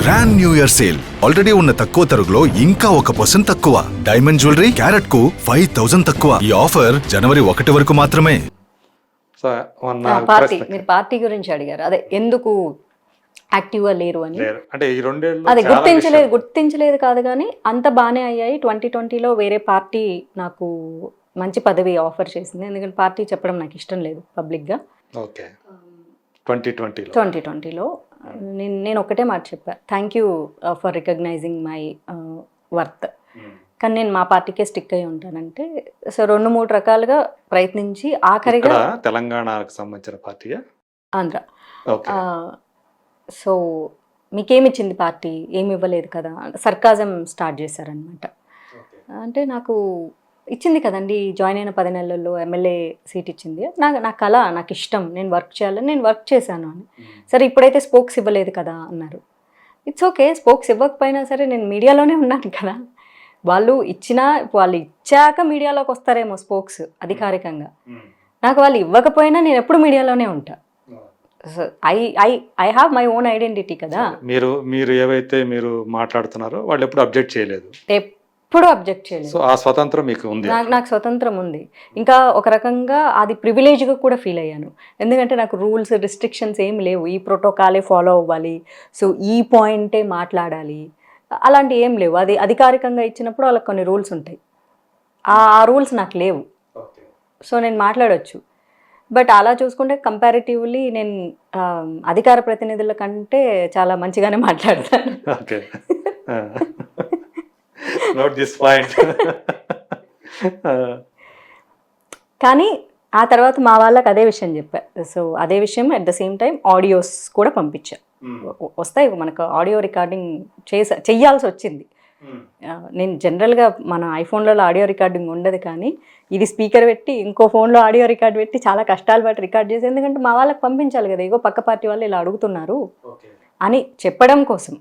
Grand new year sale already ఉన్న తక్కువ తరుగులో ఇంకా 1% తక్కువ. డైమండ్ జ్యువెలరీ క్యారెట్ కు 5000 తక్కువ. ఈ ఆఫర్ జనవరి 1 వరకు మాత్రమే. మీరు పార్టీ గురించి అడిగారు, అదే ఎందుకు యాక్టివ్ గా లేరు అని. అంటే ఈ రెండేళ్ళు అదే గుర్తించలేదు కాదు కానీ అంత బాగానే అయ్యాయి. 2020లో వేరే పార్టీ నాకు మంచి పదవి ఆఫర్ చేసింది, ఎందుకంటే పార్టీ చెప్పడం నాకు ఇష్టం లేదు పబ్లిక్ గా. ఓకే 2020లో నేను ఒకటే మాట చెప్పా, thank you for recognising my worth, కానీ నేను మా పార్టీకే స్టిక్ అయి ఉంటానంటే. సో 2-3 రకాలుగా ప్రయత్నించి ఆఖరిగా తెలంగాణకు సంబంధించిన పార్టీ ఆంధ్ర. సో మీకేమిచ్చింది పార్టీ, ఏమి ఇవ్వలేదు కదా, సర్కాజం స్టార్ట్ చేశారనమాట. అంటే నాకు ఇచ్చింది కదండి, జాయిన్ అయిన 10 నెలల్లో ఎమ్మెల్యే సీట్ ఇచ్చింది, నా కళ, నాకు ఇష్టం, నేను వర్క్ చేయాలని నేను వర్క్ చేశాను అని. సరే ఇప్పుడైతే స్పోక్స్ ఇవ్వలేదు కదా అన్నారు. ఇట్స్ ఓకే, స్పోక్స్ ఇవ్వకపోయినా సరే నేను మీడియాలోనే ఉన్నాను కదా. వాళ్ళు ఇచ్చాక మీడియాలోకి వస్తారేమో స్పోక్స్ అధికారికంగా, నాకు వాళ్ళు ఇవ్వకపోయినా నేను ఎప్పుడు మీడియాలోనే ఉంటా. I have my own identity కదా. మీరు ఏవైతే మీరు మాట్లాడుతున్నారో వాళ్ళు ఎప్పుడు అబ్జెక్ట్ చేయలేదు, ఎప్పుడు అబ్జెక్ట్ చేయలేదు. ఆ స్వతంత్రం మీకు ఉంది. నాకు స్వతంత్రం ఉంది. ఇంకా ఒక రకంగా అది ప్రివిలేజ్గా కూడా ఫీల్ అయ్యాను, ఎందుకంటే నాకు రూల్స్ రిస్ట్రిక్షన్స్ ఏమి లేవు. ఈ ప్రోటోకాలే ఫాలో అవ్వాలి, సో ఈ పాయింటే మాట్లాడాలి, అలాంటి ఏం లేవు. అది అధికారికంగా ఇచ్చినప్పుడు వాళ్ళకి కొన్ని రూల్స్ ఉంటాయి, ఆ రూల్స్ నాకు లేవు. సో నేను మాట్లాడవచ్చు. బట్ అలా చూసుకుంటే కంపారిటివ్లీ నేను అధికార ప్రతినిధుల కంటే చాలా మంచిగానే మాట్లాడతాను. కానీ ఆ తర్వాత మా వాళ్ళకి అదే విషయం చెప్పా. సో అదే విషయం at the same time audios కూడా పంపించా. వస్తాయి మనకు ఆడియో రికార్డింగ్ చెయ్యాల్సి వచ్చింది. నేను జనరల్గా మన ఐఫోన్లలో ఆడియో రికార్డింగ్ ఉండదు, కానీ ఇది స్పీకర్ పెట్టి ఇంకో ఫోన్లో ఆడియో రికార్డ్ పెట్టి చాలా కష్టాలు పట్టి రికార్డ్ చేసి, ఎందుకంటే మా వాళ్ళకి పంపించాలి కదా, ఇగో పక్క పార్టీ వాళ్ళు ఇలా అడుగుతున్నారు అని చెప్పడం కోసం.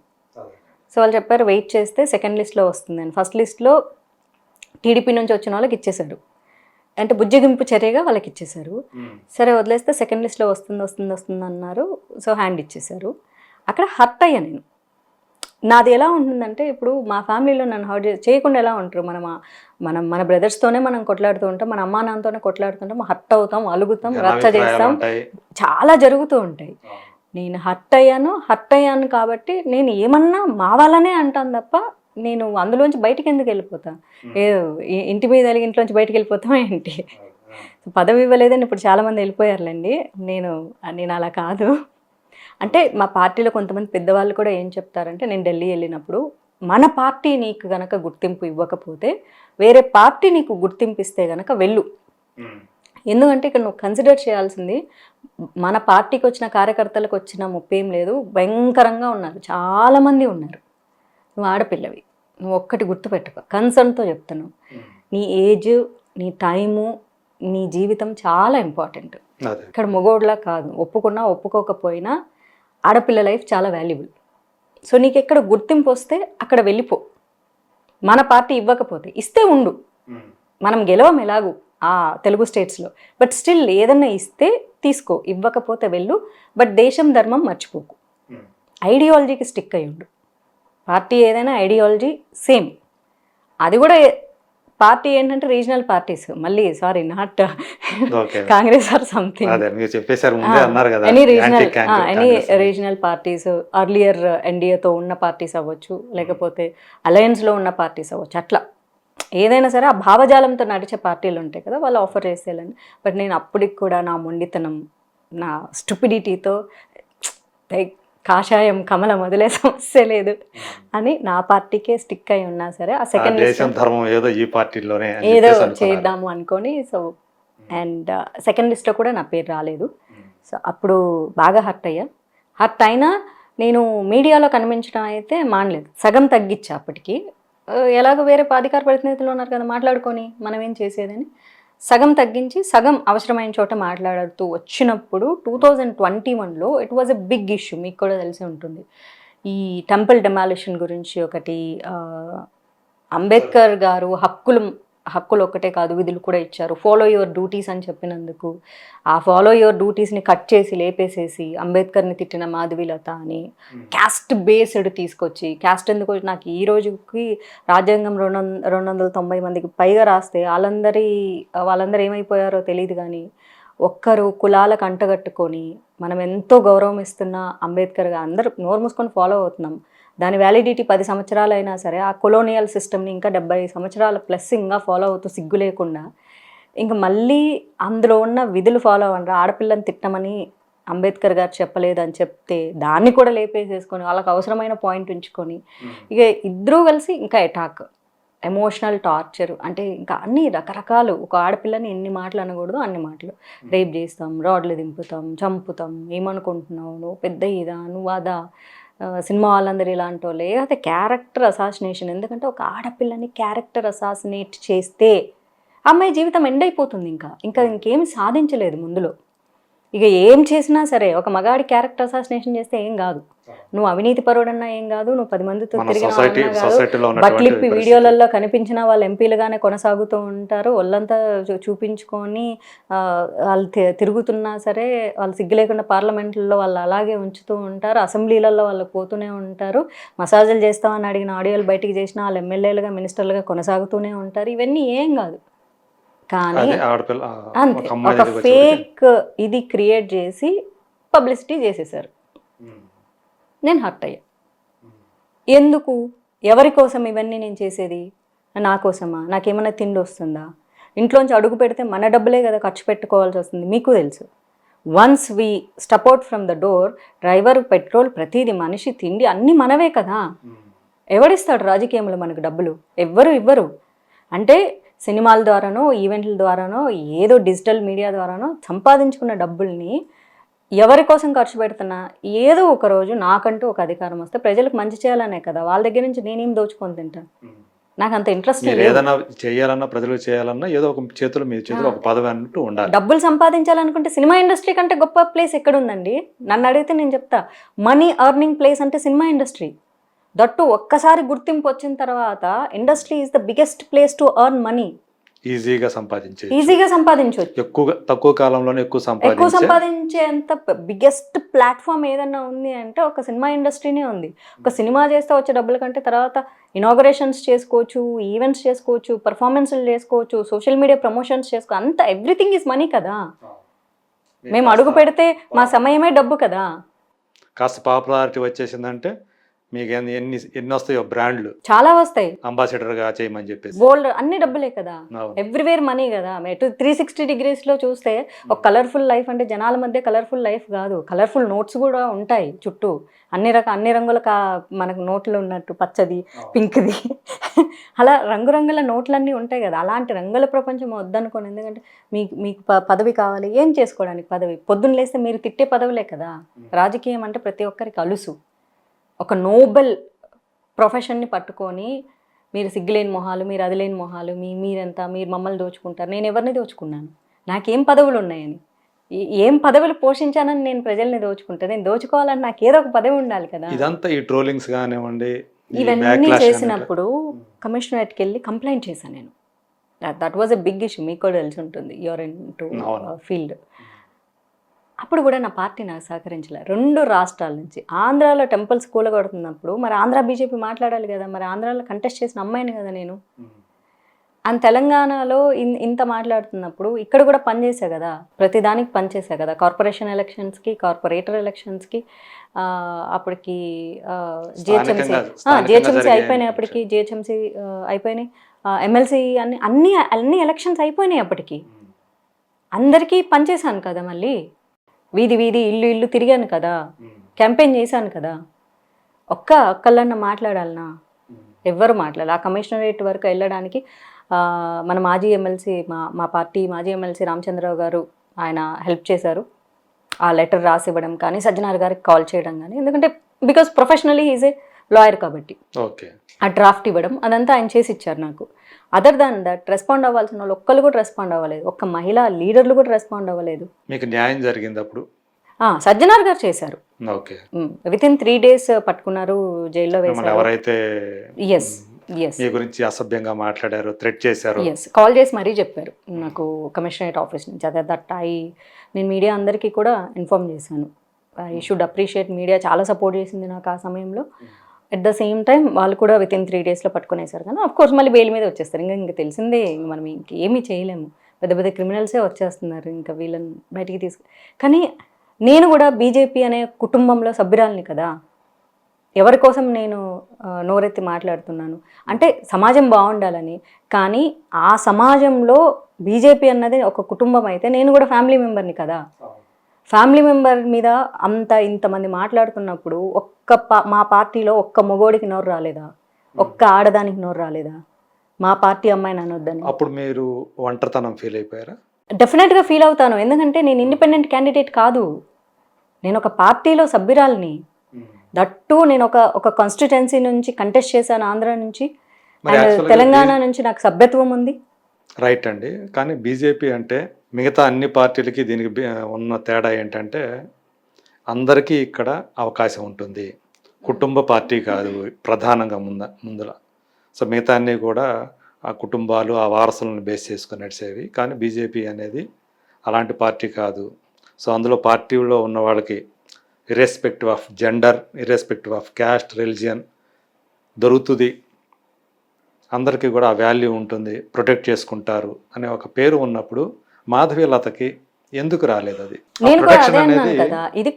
సో వాళ్ళు చెప్పారు వెయిట్ చేస్తే సెకండ్ లిస్ట్లో వస్తుందని. ఫస్ట్ లిస్ట్లో టీడీపీ నుంచి వచ్చిన వాళ్ళకి ఇచ్చేశారు, అంటే బుజ్జగింపు చర్యగా వాళ్ళకి ఇచ్చేశారు. సరే వదిలేస్తే సెకండ్ లిస్ట్లో వస్తుంది అన్నారు. సో హ్యాండ్ ఇచ్చేశారు. అక్కడ హర్ట్ అయ్యా నేను. నాది ఎలా ఉంటుందంటే, ఇప్పుడు మా ఫ్యామిలీలో నన్ను హర్ట్ చేయకుండా ఎలా ఉంటారు, మన బ్రదర్స్తోనే మనం కొట్లాడుతూ ఉంటాం, మన అమ్మా నాన్నతోనే కొట్లాడుతుంటాం, హర్ట్ అవుతాం, అలుగుతాం, రచ్చ చేస్తాం, చాలా జరుగుతూ ఉంటాయి. నేను హర్ట్ అయ్యాను కాబట్టి నేను ఏమన్నా మా వాళ్ళనే అంటాను తప్ప నేను అందులోంచి బయటికి ఎందుకు వెళ్ళిపోతా, ఇంటి మీద వెళ్ళి ఇంట్లోంచి బయటికి వెళ్ళిపోతాం ఏంటి. పదవి ఇవ్వలేదని ఇప్పుడు చాలామంది వెళ్ళిపోయారులేండి, నేను అలా కాదు. అంటే మా పార్టీలో కొంతమంది పెద్దవాళ్ళు కూడా ఏం చెప్తారంటే, నేను ఢిల్లీ వెళ్ళినప్పుడు మన పార్టీ నీకు గనక గుర్తింపు ఇవ్వకపోతే వేరే పార్టీ నీకు గుర్తింపు ఇస్తే గనక వెళ్ళు. ఎందుకంటే ఇక్కడ నువ్వు కన్సిడర్ చేయాల్సింది, మన పార్టీకి వచ్చిన కార్యకర్తలకు వచ్చిన ముప్పేం ఏం లేదు, భయంకరంగా ఉన్నారు, చాలామంది ఉన్నారు. నువ్వు ఆడపిల్లవి, నువ్వు ఒక్కటి గుర్తుపెట్టుకో, కన్సర్న్తో చెప్తాను, నీ ఏజ్, నీ టైము, నీ జీవితం చాలా ఇంపార్టెంట్. ఇక్కడ మగోడ్లా కాదు, ఒప్పుకున్నా ఒప్పుకోకపోయినా ఆడపిల్ల లైఫ్ చాలా వాల్యుబుల్. సో నీకు ఎక్కడ గుర్తింపు వస్తే అక్కడ వెళ్ళిపో. మన పార్టీ ఇవ్వకపోతే, ఇస్తే ఉండు, మనం గెలవం ఎలాగూ ఆ తెలుగు స్టేట్స్లో, బట్ స్టిల్ ఏదన్నా ఇస్తే తీసుకో, ఇవ్వకపోతే వెళ్ళు. బట్ దేశం ధర్మం మర్చిపోకు, ఐడియాలజీకి స్టిక్ అయి ఉండు. పార్టీ ఏదైనా ఐడియాలజీ సేమ్. అది కూడా పార్టీ ఏంటంటే రీజనల్ పార్టీస్, మళ్ళీ sorry not Congress or something, any regional parties, earlier ఎన్డీఏతో ఉన్న పార్టీస్ అవ్వచ్చు, లేకపోతే అలయన్స్లో ఉన్న పార్టీస్ అవ్వచ్చు, అట్లా ఏదైనా సరే ఆ భావజాలంతో నడిచే పార్టీలు ఉంటాయి కదా, వాళ్ళు ఆఫర్ చేసేయాలని. బట్ నేను అప్పటికి కూడా నా మొండితనం, నా స్టూపిడిటీతో కాషాయం కమలం వదిలే సమస్య లేదు అని నా పార్టీకే స్టిక్ అయి ఉన్నా సరే, ఆ సెకండ్ ఏదో చేద్దాము అనుకొని. సో అండ్ సెకండ్ లిస్ట్లో కూడా నా పేరు రాలేదు. సో అప్పుడు బాగా హర్ట్ అయినా నేను మీడియాలో కనిపించడం అయితే మానలేదు, సగం తగ్గించా. అప్పటికి ఎలాగో వేరే అధికార ప్రతినిధులు ఉన్నారు కదా, మాట్లాడుకొని మనం ఏం చేసేదని సగం తగ్గించి, సగం అవసరమైన చోట మాట్లాడుతూ వచ్చినప్పుడు 2021లో it was a big issue. మీకు కూడా తెలిసి ఉంటుంది, ఈ టెంపుల్ డెమాలిషన్ గురించి ఒకటి, అంబేద్కర్ గారు హక్కులు ఒక్కటే కాదు విధులు కూడా ఇచ్చారు. ఫాలో యువర్ డ్యూటీస్ అని చెప్పినందుకు ఆ ఫాలో యువర్ డ్యూటీస్ని కట్ చేసి లేపేసేసి అంబేద్కర్ని తిట్టిన మాధవీలత అని క్యాస్ట్ బేస్డ్ తీసుకొచ్చి, క్యాస్ట్ ఎందుకు నాకు ఈ రోజుకి రాజ్యాంగం 290 మందికి పైగా రాస్తే వాళ్ళందరూ ఏమైపోయారో తెలియదు. కానీ ఒక్కరు కులాలకు అంటగట్టుకొని మనం ఎంతో గౌరవం ఇస్తున్న అంబేద్కర్గా అందరూ నోరు మూసుకొని ఫాలో అవుతున్నాం. దాని వ్యాలిడిటీ 10 సంవత్సరాలు అయినా సరే ఆ కొలోనియల్ సిస్టమ్ని ఇంకా 70 సంవత్సరాల ప్లస్ ఇంకా ఫాలో అవుతూ సిగ్గు లేకుండా ఇంకా మళ్ళీ అందులో ఉన్న విధులు ఫాలో అవ్వండి. ఆడపిల్లని తిట్టమని అంబేద్కర్ గారు చెప్పలేదని చెప్తే దాన్ని కూడా లేపేసేసుకొని వాళ్ళకి అవసరమైన పాయింట్ ఉంచుకొని ఇక ఇద్దరూ కలిసి ఇంకా అటాక్, ఎమోషనల్ టార్చర్, అంటే ఇంకా అన్ని రకరకాలు. ఒక ఆడపిల్లని ఎన్ని మాటలు అనకూడదు అన్ని మాటలు. రేప్ చేస్తాం, రాడ్లు దింపుతాం, చంపుతాం, ఏమనుకుంటున్నావు నువ్వు పెద్ద ఇదా నువ్వు అదా, సినిమా వాళ్ళందరూ ఇలాంటి వాళ్ళే. అయితే క్యారెక్టర్ అసాసినేషన్, ఎందుకంటే ఒక ఆడపిల్లని క్యారెక్టర్ అసాసినేట్ చేస్తే అమ్మాయి జీవితం ఎండ్ అయిపోతుంది. ఇంకా ఇంకేమి సాధించలేదు ముందులో. ఇక ఏం చేసినా సరే ఒక మగాడి క్యారెక్టర్ అసాసినేషన్ చేస్తే ఏం కాదు. నువ్వు అవినీతి పరుడన్నా ఏం కాదు, నువ్వు 10 మందితో తిరిగిన కాదు, బట్లిప్పి వీడియోలలో కనిపించిన వాళ్ళు ఎంపీలుగానే కొనసాగుతూ ఉంటారు. వాళ్ళంతా చూపించుకొని వాళ్ళు తిరుగుతున్నా సరే వాళ్ళు సిగ్గు లేకుండా పార్లమెంట్లో వాళ్ళు అలాగే ఉంచుతూ ఉంటారు. అసెంబ్లీలలో వాళ్ళు పోతూనే ఉంటారు. మసాజులు చేస్తామని అడిగిన ఆడియోలు బయటికి చేసిన వాళ్ళు ఎమ్మెల్యేలుగా మినిస్టర్లుగా కొనసాగుతూనే ఉంటారు. ఇవన్నీ ఏం కాదు. కానీ అంతే ఒక ఫేక్ ఇది క్రియేట్ చేసి పబ్లిసిటీ చేసేసారు. నేను హర్ట్ అయ్యా. ఎందుకు, ఎవరి కోసం ఇవన్నీ నేను చేసేది? నా కోసమా? నాకేమైనా తిండి వస్తుందా? ఇంట్లోంచి అడుగు పెడితే మన డబ్బులే కదా ఖర్చు పెట్టుకోవాల్సి వస్తుంది. మీకు తెలుసు, once we step out from the door, driver, petrol, ప్రతిదీ, మనిషి, తిండి అన్నీ మనవే కదా. ఎవడిస్తాడు రాజకీయంలో మనకు డబ్బులు? ఎవ్వరు ఇవ్వరు. అంటే సినిమాల ద్వారానో ఈవెంట్ల ద్వారానో ఏదో డిజిటల్ మీడియా ద్వారానో సంపాదించుకున్న డబ్బుల్ని ఎవరి కోసం ఖర్చు పెడుతున్నా, ఏదో ఒక రోజు నాకంటూ ఒక అధికారం వస్తే ప్రజలకు మంచి చేయాలనే కదా. వాళ్ళ దగ్గర నుంచి నేనేం దోచుకొని తింటాను? నాకు అంత ఇంట్రెస్ట్ లేదు. ఏదైనా చేయాలన్నా, ప్రజలకు చేయాలన్నా ఏదో ఒక చేతులు మీ చేతులు ఒక పదవి అన్నట్టు ఉండాలి. డబ్బులు సంపాదించాలనుకుంటే సినిమా ఇండస్ట్రీ కంటే గొప్ప ప్లేస్ ఎక్కడుందండి? నన్ను అడిగితే నేను చెప్తా, మనీ ఎర్నింగ్ ప్లేస్ అంటే సినిమా ఇండస్ట్రీ. దట్టు ఒక్కసారి గుర్తింపు వచ్చిన తర్వాత industry is the biggest place to earn money. ఈజీగా సంపాదించవచ్చు. తక్కువ కాలంలోనే ఎక్కువ సంపాదించేంత బిగ్గెస్ట్ ప్లాట్ఫామ్ ఏదన్నా ఉంది అంటే ఒక సినిమా ఇండస్ట్రీనే ఉంది. ఒక సినిమా చేస్తే వచ్చే డబ్బుల కంటే తర్వాత ఇనాగరేషన్స్ చేసుకోవచ్చు, ఈవెంట్స్ చేసుకోవచ్చు, పర్ఫార్మెన్స్లు చేసుకోవచ్చు, సోషల్ మీడియా ప్రమోషన్స్ చేసుకోవచ్చు. అంత ఎవ్రీథింగ్ ఈజ్ మనీ కదా. మేము అడుగు పెడితే మా సమయమే డబ్బు కదా. కాస్త పాపులారిటీ వచ్చేసిందంటే మీకు ఎన్ని వస్తాయో బ్రాండ్లు చాలా వస్తాయి. అంబాసిడర్ గా చేయమని చెప్పేసి గోల్డ్ అన్ని డబ్బులే కదా. ఎవ్రీవేర్ మనీ కదా. 360 degrees చూస్తే ఒక కలర్ఫుల్ లైఫ్ అంటే జనాల మధ్య కలర్ఫుల్ లైఫ్ కాదు, కలర్ఫుల్ నోట్స్ కూడా ఉంటాయి చుట్టూ. అన్ని రంగుల మనకు నోట్లు ఉన్నట్టు పచ్చది, పింక్ది, అలా రంగురంగుల నోట్లన్నీ ఉంటాయి కదా. అలాంటి రంగుల ప్రపంచం వద్దనుకోండి. ఎందుకంటే మీకు పదవి కావాలి. ఏం చేసుకోవడానికి పదవి? పొద్దున్న లేస్తే మీరు తిట్టే పదవులే కదా. రాజకీయం అంటే ప్రతి ఒక్కరికి అలుసు. ఒక నోబెల్ ప్రొఫెషన్ని పట్టుకొని మీరు సిగ్గులేని మొహాలు, మీరు అదిలేని మొహాలు, మీరెంత, మీరు మమ్మల్ని దోచుకుంటారు. నేను ఎవరిని దోచుకున్నాను? నాకేం పదవులు ఉన్నాయని, ఏం పదవులు పోషించానని నేను ప్రజల్ని దోచుకుంటాను? నేను దోచుకోవాలని నాకు ఏదో ఒక పదవి ఉండాలి కదా. ఇదంతా ఈ ట్రోలింగ్స్ కానివ్వండి, ఇవన్నీ చేసినప్పుడు కమిషనరేట్కి వెళ్ళి కంప్లైంట్ చేశాను నేను. That was a big issue. మీకు కూడా తెలిసి ఉంటుంది, యువర్ ఇన్ టు ఫీల్డ్. అప్పుడు కూడా నా పార్టీ నాకు సహకరించలే. 2 రాష్ట్రాల నుంచి ఆంధ్రాలో టెంపుల్స్ కూలగొడుతున్నప్పుడు మరి ఆంధ్ర బీజేపీ మాట్లాడాలి కదా. మరి ఆంధ్రాలో కంటెస్ట్ చేసిన అమ్మాయిని కదా నేను. అండ్ తెలంగాణలో ఇంత మాట్లాడుతున్నప్పుడు ఇక్కడ కూడా పనిచేసా కదా, ప్రతిదానికి పనిచేసా కదా. కార్పొరేషన్ ఎలక్షన్స్కి, కార్పొరేటర్ ఎలక్షన్స్కి, అప్పటికి జిహెచ్ఎంసీ అయిపోయినాయి. అప్పటికి జిహెచ్ఎంసీ అయిపోయినాయి, ఎమ్మెల్సీ అన్ని ఎలక్షన్స్ అయిపోయినాయి. అప్పటికి అందరికీ పనిచేశాను కదా. మళ్ళీ వీధి ఇల్లు తిరిగాను కదా, క్యాంపెయిన్ చేశాను కదా. ఒక్కళ్ళన్నా మాట్లాడాలనా? ఎవ్వరు మాట్లాడాలి. ఆ కమిషనరేట్ వరకు వెళ్ళడానికి మన మాజీ ఎమ్మెల్సీ, మా పార్టీ మాజీ ఎమ్మెల్సీ రామచంద్రరావు గారు ఆయన హెల్ప్ చేశారు. ఆ లెటర్ రాసి ఇవ్వడం కానీ, సజ్జనార్ గారికి కాల్ చేయడం కానీ, ఎందుకంటే because professionally is a lawyer కాబట్టి ఆ డ్రాఫ్ట్ ఇవ్వడం అదంతా ఆయన చేసి ఇచ్చారు నాకు. అదర్ దాన్ దట్ రెస్పాండ్ అవ్వాల్సిన వాళ్ళు ఒక్కళ్ళు కూడా రెస్పాండ్ అవ్వలేదు. ఒక్క మహిళా లీడర్లు కూడా రెస్పాండ్ అవ్వలేదు. మీకు న్యాయం జరిగింది అప్పుడు? సజ్జనార్ గారు చేశారు. విత్ ఇన్ 3 days పట్టుకున్నారు, జైల్లో వేశారు. ఎవరైతే ఎస్ ఎస్ మీ గురించి అసభ్యంగా మాట్లాడారు, థ్రెట్ చేశారు. ఎస్ కాల్ చేసి మరీ చెప్పారు నాకు కమిషనరేట్ ఆఫీస్ నుంచి. అదే దట్ నేను మీడియా అందరికీ కూడా ఇన్ఫార్మ్ చేశాను. ఐ షుడ్ అప్రిషియేట్ మీడియా, చాలా సపోర్ట్ చేసింది నాకు ఆ సమయంలో. అట్ ద సేమ్ టైం వాళ్ళు కూడా విత్ ఇన్ 3 daysలో పట్టుకునేసారు. కానీ ఆఫ్ కోర్స్ మళ్ళీ బెయిల్ మీద వచ్చేస్తారు. ఇంకా తెలిసిందే, మనం ఇంకేమీ చేయలేము. పెద్ద పెద్ద క్రిమినల్సే వచ్చేస్తున్నారు, ఇంకా వీళ్ళని బయటికి కానీ నేను కూడా బీజేపీ అనే కుటుంబంలో సభ్యురాలిని కదా. ఎవరి కోసం నేను నోరెత్తి మాట్లాడుతున్నాను అంటే సమాజం బాగుండాలని. కానీ ఆ సమాజంలో బీజేపీ అన్నది ఒక కుటుంబం అయితే నేను కూడా ఫ్యామిలీ మెంబర్ని కదా. ఫ్యామిలీ మెంబర్ మీద ఇంతమంది మాట్లాడుతున్నప్పుడు మా పార్టీలో ఒక్క మొగోడికి నోరు రాలేదా, ఒక్క ఆడదానికి నోరు రాలేదా, మా పార్టీ అమ్మాయిని అనొద్దని? అప్పుడు మీరు ఒంటరితనం ఫీల్ అయిపోయారా? డెఫినెట్గా ఫీల్ అవుతాను. ఎందుకంటే నేను ఇండిపెండెంట్ క్యాండిడేట్ కాదు, నేను ఒక పార్టీలో సభ్యురాలిని. దట్టు నేను ఒక కాన్స్టిట్యుయెన్సీ నుంచి కంటెస్ట్ చేశాను, ఆంధ్ర నుంచి, అండ్ తెలంగాణ నుంచి నాకు సభ్యత్వం ఉంది. రైట్ అండి. కానీ బీజేపీ అంటే మిగతా అన్ని పార్టీలకి దీనికి ఉన్న తేడా ఏంటంటే అందరికీ ఇక్కడ అవకాశం ఉంటుంది. కుటుంబ పార్టీ కాదు ప్రధానంగా ముందర. సో మిగతా అన్నీ కూడా ఆ కుటుంబాలు, ఆ వారసులను బేస్ చేసుకుని నడిచేవి. కానీ బీజేపీ అనేది అలాంటి పార్టీ కాదు. సో అందులో పార్టీలో ఉన్న వాళ్ళకి irrespective of gender, irrespective of caste, religion దొరుకుతుంది. అందరికీ కూడా ఆ వాల్యూ ఉంటుంది, ప్రొటెక్ట్ చేసుకుంటారు అనే ఒక పేరు ఉన్నప్పుడు మాధవీలతకి ఎందుకు రాలేదు అది? నేను కూడా అదే అన్నాను కదా, ఇది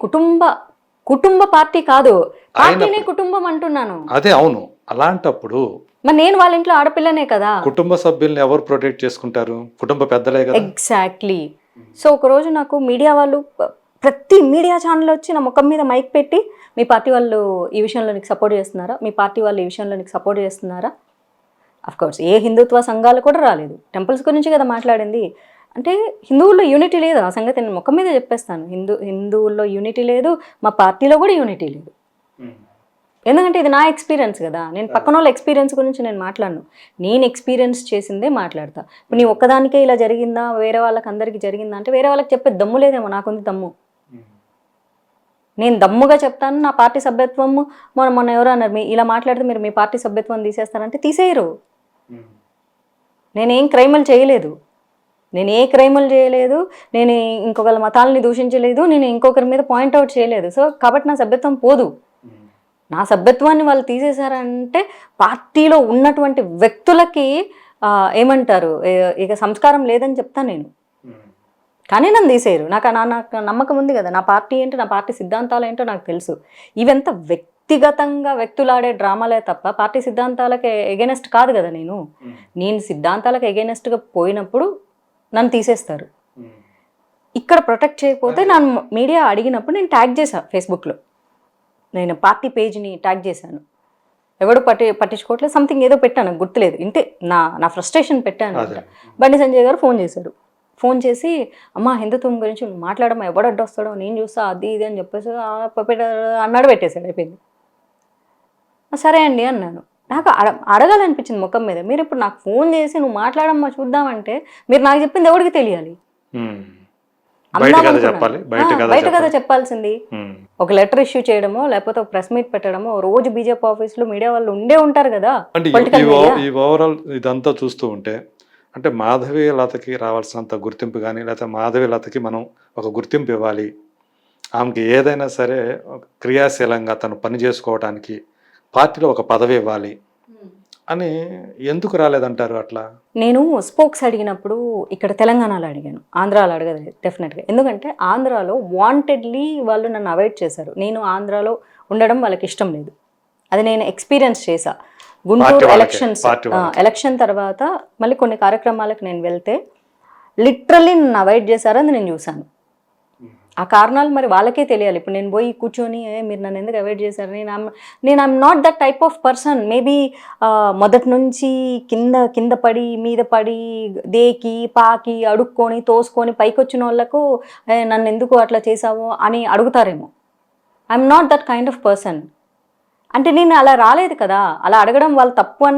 కుటుంబ పార్టీ కాదు, పార్టీనే కుటుంబం అంటున్నాను. అదే అవును. అలాంటప్పుడు మరి నేను వాళ్ళ ఇంట్లో ఆడపిల్లనే కదా. కుటుంబ సభ్యుల్ని ఎవరు ప్రొటెక్ట్ చేసుకుంటారు? కుటుంబ పెద్దలే కదా. ఎగ్జాక్ట్లీ. సో ఒకరోజు నాకు మీడియా వాళ్ళు, ప్రతి మీడియా ఛానల్ వచ్చి నా ముఖం మీద మైక్ పెట్టి, మీ పార్టీ వాళ్ళు ఈ విషయంలో నీకు సపోర్ట్ చేస్తున్నారా, మీ పార్టీ వాళ్ళు ఈ విషయంలో నీకు సపోర్ట్ చేస్తున్నారా? అఫ్కోర్స్ ఏ హిందుత్వ సంఘాలు కూడా రాలేదు, టెంపుల్స్ గురించి కదా మాట్లాడింది. అంటే హిందువుల్లో యూనిటీ లేదు, ఆ సంగతి నేను ముఖం మీద చెప్పేస్తాను. హిందువుల్లో యూనిటీ లేదు, మా పార్టీలో కూడా యూనిటీ లేదు. ఎందుకంటే ఇది నా ఎక్స్పీరియన్స్ కదా, నేను పక్కన వాళ్ళ ఎక్స్పీరియన్స్ గురించి నేను మాట్లాడను, నేను ఎక్స్పీరియన్స్ చేసిందే మాట్లాడతా. ఇప్పుడు నీ ఒక్కదానికే ఇలా జరిగిందా, వేరే వాళ్ళకి అందరికీ జరిగిందా అంటే వేరే వాళ్ళకి చెప్పే దమ్ము లేదేమో, నాకుంది దమ్ము. నేను దమ్ముగా చెప్తాను. నా పార్టీ సభ్యత్వము మొన్న ఎవరు అన్నారు, ఇలా మాట్లాడితే మీరు మీ పార్టీ సభ్యత్వం తీసేస్తారంటే తీసేయరు. నేనేం క్రైములు చేయలేదు, నేను ఇంకొకరి మతాలని దూషించలేదు, నేను ఇంకొకరి మీద పాయింట్అవుట్ చేయలేదు. సో కాబట్టి నా సభ్యత్వం పోదు. నా సభ్యత్వాన్ని వాళ్ళు తీసేశారంటే పార్టీలో ఉన్నటువంటి వ్యక్తులకి ఏమంటారు, ఇక సంస్కారం లేదని చెప్తాను నేను. కానీ నన్ను తీసేయరు. నాకు నమ్మకం ఉంది కదా, నా పార్టీ ఏంటో, నా పార్టీ సిద్ధాంతాలు ఏంటో నాకు తెలుసు. ఇవంతా వ్యక్తిగతంగా వ్యక్తులాడే డ్రామాలే తప్ప పార్టీ సిద్ధాంతాలకు ఎగెనెస్ట్ కాదు కదా. నేను సిద్ధాంతాలకు ఎగెనెస్ట్గా పోయినప్పుడు నన్ను తీసేస్తారు. ఇక్కడ ప్రొటెక్ట్ చేయకపోతే నన్ను మీడియా అడిగినప్పుడు నేను ట్యాగ్ చేశాను ఫేస్బుక్లో, నేను పార్టీ పేజ్ని ట్యాగ్ చేశాను. ఎవడు పట్టించుకోవట్లేదు, సంథింగ్ ఏదో పెట్టాను, గుర్తులేదు. ఇంతే నా ఫ్రస్ట్రేషన్ పెట్టాను. బండి సంజయ్ గారు ఫోన్ చేశారు. ఫోన్ చేసి, అమ్మ హిందుత్వం గురించి మాట్లాడమ్మా, ఎవడు అడ్డొస్తాడో నేను చూస్తా, అది ఇది అని చెప్పేసి అన్నాడు, పెట్టేశాడు, అయిపోయింది. సరే అండి అన్నాను. నాకు అడగాలనిపించింది ముఖం మీద, మీరు ఇప్పుడు నాకు ఫోన్ చేసి నువ్వు మాట్లాడమ్మా చూద్దామంటే మీరు నాకు చెప్పింది ఎవరికి తెలియాలి? బయట కదా చెప్పాల్సింది. ఒక లెటర్ ఇష్యూ చేయడమో, లేకపోతే ఒక ప్రెస్ మీట్ పెట్టడమో, రోజు బీజేపీ ఆఫీసులో మీడియా వాళ్ళు ఉంటారు కదా. ఈ ఓవరాల్ ఇదంతా చూస్తూ ఉంటే అంటే మాధవీలతకి రావాల్సినంత గుర్తింపు కానీ, లేకపోతే మాధవీలతకి మనం ఒక గుర్తింపు ఇవ్వాలి, ఆమెకి ఏదైనా సరే క్రియాశీలంగా తను పని చేసుకోవడానికి పార్టీలో ఒక పదవి ఇవ్వాలి అని ఎందుకు రాలేదంటారు? అట్లా నేను స్పోక్స్ అడిగినప్పుడు ఇక్కడ తెలంగాణలో అడిగాను, ఆంధ్రాలో అడగలేదు డెఫినెట్గా. ఎందుకంటే ఆంధ్రాలో వాంటెడ్లీ వాళ్ళు నన్ను అవాయిడ్ చేశారు. నేను ఆంధ్రాలో ఉండడం వాళ్ళకి ఇష్టం లేదు, అది నేను ఎక్స్పీరియన్స్ చేశా. గుంటూరు ఎలక్షన్ తర్వాత మళ్ళీ కొన్ని కార్యక్రమాలకు నేను వెళ్తే లిటరల్లీ నన్ను అవాయిడ్ చేశారని నేను చూశాను. ఆ కారణాలు మరి వాళ్ళకే తెలియాలి. ఇప్పుడు నేను పోయి కూర్చొని మీరు నన్ను ఎందుకు అవాయిడ్ చేశారు, నేను I'm not that type of person. Maybe మొదటి నుంచి కింద పడి మీద పడి దేకి పాకి అడుక్కొని తోసుకొని పైకి వచ్చిన వాళ్ళకు నన్ను ఎందుకు అట్లా చేసావు అని అడుగుతారేమో. I'm not that kind of person. అంటే నేను అలా రాలేదు కదా, అలా అడగడం వాళ్ళు తప్పు అని